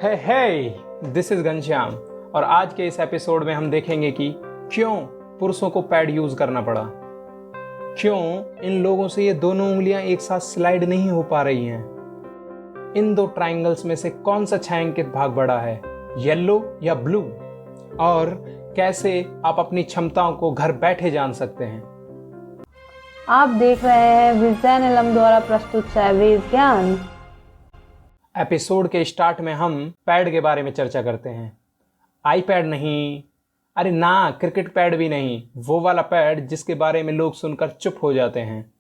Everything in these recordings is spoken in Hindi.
हे दिस इज घनश्याम और आज के इस एपिसोड में हम देखेंगे कि क्यों पुरुषों को पैड यूज करना पड़ा, क्यों इन लोगों से ये दोनों उंगलियां एक साथ स्लाइड नहीं हो पा रही हैं, इन दो ट्रायंगल्स में से कौन सा छायांकित भाग बड़ा है, येलो या ब्लू, और कैसे आप अपनी क्षमताओं को घर बैठे जान सकते हैं। आप देख रहे हैं विजन एलम द्वारा प्रस्तुत सहवेज ज्ञान। एपिसोड के स्टार्ट में हम पैड के बारे में चर्चा करते हैं। आईपैड नहीं, अरे ना, क्रिकेट पैड भी नहीं, वो वाला पैड जिसके बारे में लोग सुनकर चुप हो जाते हैं।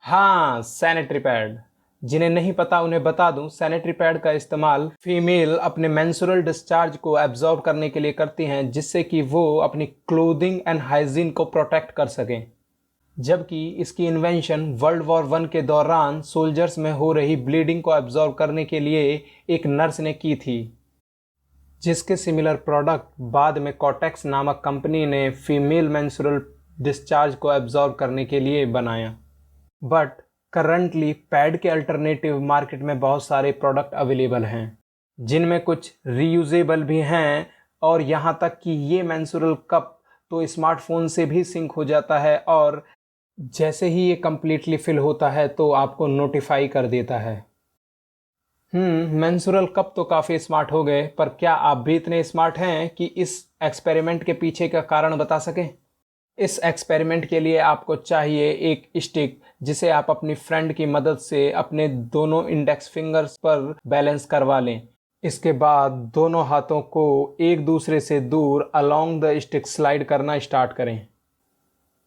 हाँ, सैनिटरी पैड। जिन्हें नहीं पता उन्हें बता दूं, सैनिटरी पैड का इस्तेमाल फीमेल अपने मेंस्ट्रुअल डिस्चार्ज को एब्जॉर्ब करने के लिए करती हैं, जिससे कि वो अपनी क्लोथिंग एंड हाइजीन को प्रोटेक्ट कर सकें। जबकि इसकी इन्वेंशन वर्ल्ड वॉर 1 के दौरान सोल्जर्स में हो रही ब्लीडिंग को एब्जॉर्ब करने के लिए एक नर्स ने की थी, जिसके सिमिलर प्रोडक्ट बाद में कॉटेक्स नामक कंपनी ने फीमेल मेंस्ट्रुअल डिस्चार्ज को एब्जॉर्ब करने के लिए बनाया। बट करंटली पैड के अल्टरनेटिव मार्केट में बहुत सारे प्रोडक्ट अवेलेबल हैं, जिनमें कुछ रीयूजेबल भी हैं, और यहाँ तक कि ये मेंस्ट्रुअल कप तो स्मार्टफोन से भी सिंक हो जाता है और जैसे ही ये कम्प्लीटली फिल होता है तो आपको नोटिफाई कर देता है। मेंस्ट्रुअल कप तो काफ़ी स्मार्ट हो गए, पर क्या आप भी इतने स्मार्ट हैं कि इस एक्सपेरिमेंट के पीछे का कारण बता सकें? इस एक्सपेरिमेंट के लिए आपको चाहिए एक स्टिक, जिसे आप अपनी फ्रेंड की मदद से अपने दोनों इंडेक्स फिंगर्स पर बैलेंस करवा लें। इसके बाद दोनों हाथों को एक दूसरे से दूर अलोंग द स्टिक स्लाइड करना स्टार्ट करें।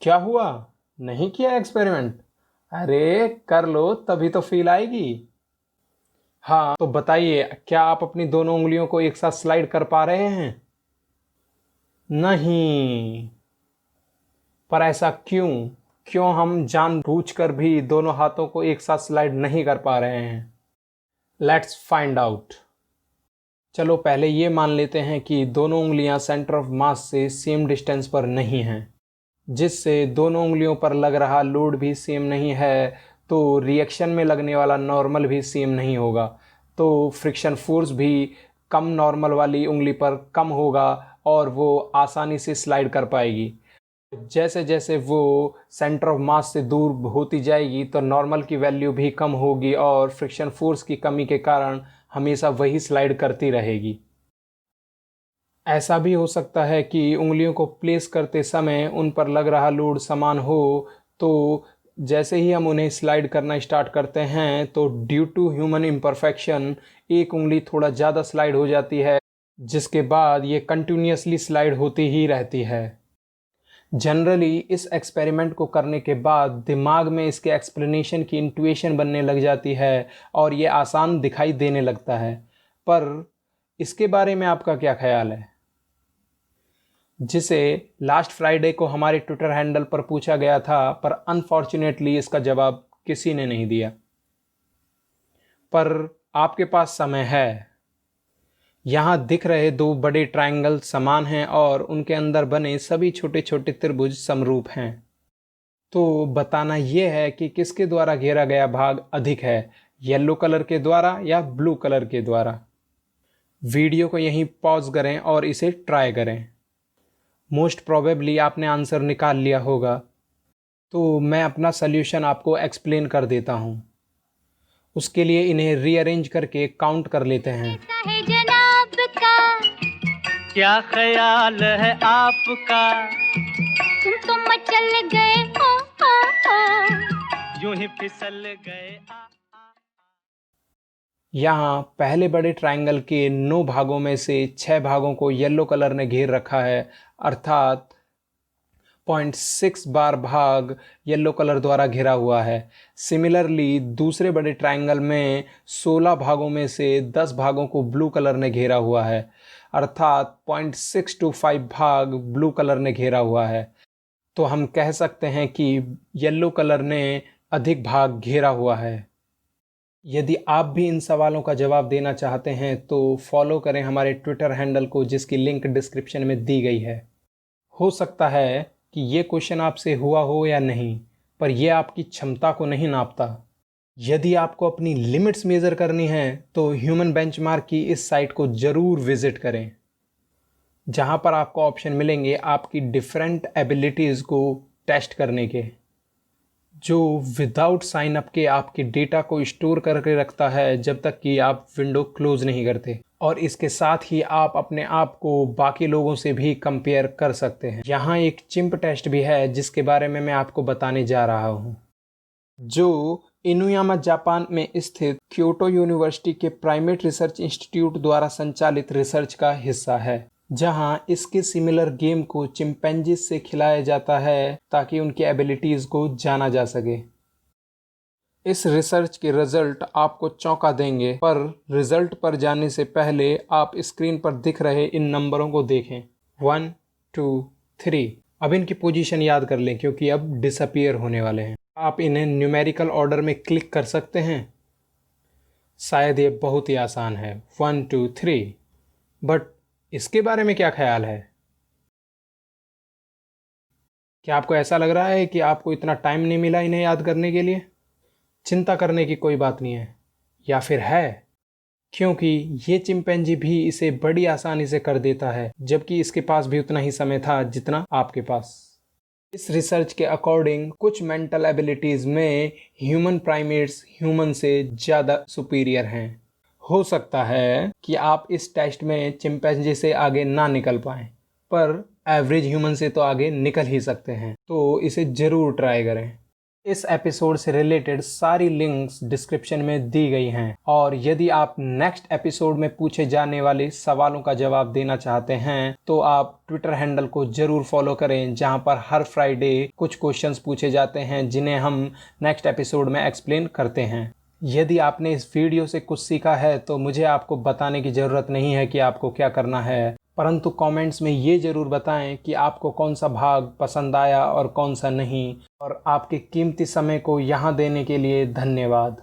क्या हुआ? नहीं किया एक्सपेरिमेंट? अरे कर लो, तभी तो फील आएगी। हाँ तो बताइए, क्या आप अपनी दोनों उंगलियों को एक साथ स्लाइड कर पा रहे हैं? नहीं। पर ऐसा क्यों? क्यों हम जानबूझकर भी दोनों हाथों को एक साथ स्लाइड नहीं कर पा रहे हैं? Let's find out. चलो पहले ये मान लेते हैं कि दोनों उंगलियां सेंटर ऑफ मास से सेम डिस्टेंस पर नहीं हैं, जिससे दोनों उंगलियों पर लग रहा लोड भी सेम नहीं है, तो रिएक्शन में लगने वाला नॉर्मल भी सेम नहीं होगा, तो फ्रिक्शन फोर्स भी कम नॉर्मल वाली उंगली पर कम होगा और वो आसानी से स्लाइड कर पाएगी। जैसे जैसे वो सेंटर ऑफ मास से दूर होती जाएगी तो नॉर्मल की वैल्यू भी कम होगी और फ्रिक्शन फोर्स की कमी के कारण हमेशा वही स्लाइड करती रहेगी। ऐसा भी हो सकता है कि उंगलियों को प्लेस करते समय उन पर लग रहा लोड समान हो, तो जैसे ही हम उन्हें स्लाइड करना स्टार्ट करते हैं तो ड्यू टू ह्यूमन इम्परफेक्शन एक उंगली थोड़ा ज़्यादा स्लाइड हो जाती है, जिसके बाद ये कंटिन्यूसली स्लाइड होती ही रहती है। जनरली इस एक्सपेरिमेंट को करने के बाद दिमाग में इसके एक्सप्लेनेशन की इंट्यूशन बनने लग जाती है और ये आसान दिखाई देने लगता है। पर इसके बारे में आपका क्या ख्याल है? जिसे लास्ट फ्राइडे को हमारे ट्विटर हैंडल पर पूछा गया था, पर अनफॉर्चुनेटली इसका जवाब किसी ने नहीं दिया। पर आपके पास समय है। यहाँ दिख रहे दो बड़े ट्रायंगल समान हैं और उनके अंदर बने सभी छोटे छोटे त्रिभुज समरूप हैं। तो बताना यह है कि किसके द्वारा घेरा गया भाग अधिक है, येलो कलर के द्वारा या ब्लू कलर के द्वारा। वीडियो को यहीं पॉज करें और इसे ट्राई करें। मोस्ट प्रोबेबली आपने आंसर निकाल लिया होगा, तो मैं अपना सल्यूशन आपको एक्सप्लेन कर देता हूँ। उसके लिए इन्हें रीअरेंज करके काउंट कर लेते हैं। जनाब का क्या ख्याल है आपका? तुम तो मचल गए हो, यूं ही फिसल गए। यहाँ पहले बड़े ट्रायंगल के 9 भागों में से 6 भागों को येलो कलर ने घेर रखा है, अर्थात 0.6 बार भाग येलो कलर द्वारा घिरा हुआ है। सिमिलरली दूसरे बड़े ट्रायंगल में 16 भागों में से 10 भागों को ब्लू कलर ने घेरा हुआ है, अर्थात 0.625 भाग ब्लू कलर ने घेरा हुआ है। तो हम कह सकते हैं कि येलो कलर ने अधिक भाग घेरा हुआ है। यदि आप भी इन सवालों का जवाब देना चाहते हैं तो फॉलो करें हमारे ट्विटर हैंडल को, जिसकी लिंक डिस्क्रिप्शन में दी गई है। हो सकता है कि ये क्वेश्चन आपसे हुआ हो या नहीं, पर यह आपकी क्षमता को नहीं नापता, यदि आपको अपनी लिमिट्स मेज़र करनी है तो ह्यूमन बेंचमार्क की इस साइट को ज़रूर विज़िट करें, जहां पर आपको ऑप्शन मिलेंगे आपकी डिफरेंट एबिलिटीज़ को टेस्ट करने के, जो विदाउट साइन अप के आपके डेटा को स्टोर करके रखता है जब तक कि आप विंडो क्लोज नहीं करते। और इसके साथ ही आप अपने आप को बाकी लोगों से भी कंपेयर कर सकते हैं। यहाँ एक चिंप टेस्ट भी है जिसके बारे में मैं आपको बताने जा रहा हूँ, जो इनुयामा जापान में स्थित क्योटो यूनिवर्सिटी के प्राइमेट रिसर्च इंस्टीट्यूट द्वारा संचालित रिसर्च का हिस्सा है, जहां इसके सिमिलर गेम को चिंपैंजीज से खिलाया जाता है ताकि उनकी एबिलिटीज़ को जाना जा सके। इस रिसर्च के रिजल्ट आपको चौंका देंगे, पर रिजल्ट पर जाने से पहले आप स्क्रीन पर दिख रहे इन नंबरों को देखें, 1 2 3। अब इनकी पोजीशन याद कर लें क्योंकि अब डिसअपीयर होने वाले हैं। आप इन्हें न्यूमेरिकल ऑर्डर में क्लिक कर सकते हैं। शायद ये बहुत ही आसान है, 1 2 3, बट इसके बारे में क्या ख्याल है? क्या आपको ऐसा लग रहा है कि आपको इतना टाइम नहीं मिला इन्हें याद करने के लिए? चिंता करने की कोई बात नहीं है, या फिर है, क्योंकि ये चिंपैंजी भी इसे बड़ी आसानी से कर देता है, जबकि इसके पास भी उतना ही समय था जितना आपके पास। इस रिसर्च के अकॉर्डिंग कुछ मेंटल एबिलिटीज़ में ह्यूमन प्राइमेट्स ह्यूमन से ज़्यादा सुपीरियर हैं। हो सकता है कि आप इस टेस्ट में चिंपैंजी से आगे ना निकल पाएँ, पर एवरेज ह्यूमन से तो आगे निकल ही सकते हैं, तो इसे ज़रूर ट्राई करें। इस एपिसोड से रिलेटेड सारी लिंक्स डिस्क्रिप्शन में दी गई हैं, और यदि आप नेक्स्ट एपिसोड में पूछे जाने वाले सवालों का जवाब देना चाहते हैं तो आप ट्विटर हैंडल को ज़रूर फॉलो करें, जहां पर हर फ्राइडे कुछ क्वेश्चंस पूछे जाते हैं जिन्हें हम नेक्स्ट एपिसोड में एक्सप्लेन करते हैं। यदि आपने इस वीडियो से कुछ सीखा है तो मुझे आपको बताने की ज़रूरत नहीं है कि आपको क्या करना है, परंतु कमेंट्स में ये ज़रूर बताएं कि आपको कौन सा भाग पसंद आया और कौन सा नहीं। और आपके कीमती समय को यहाँ देने के लिए धन्यवाद।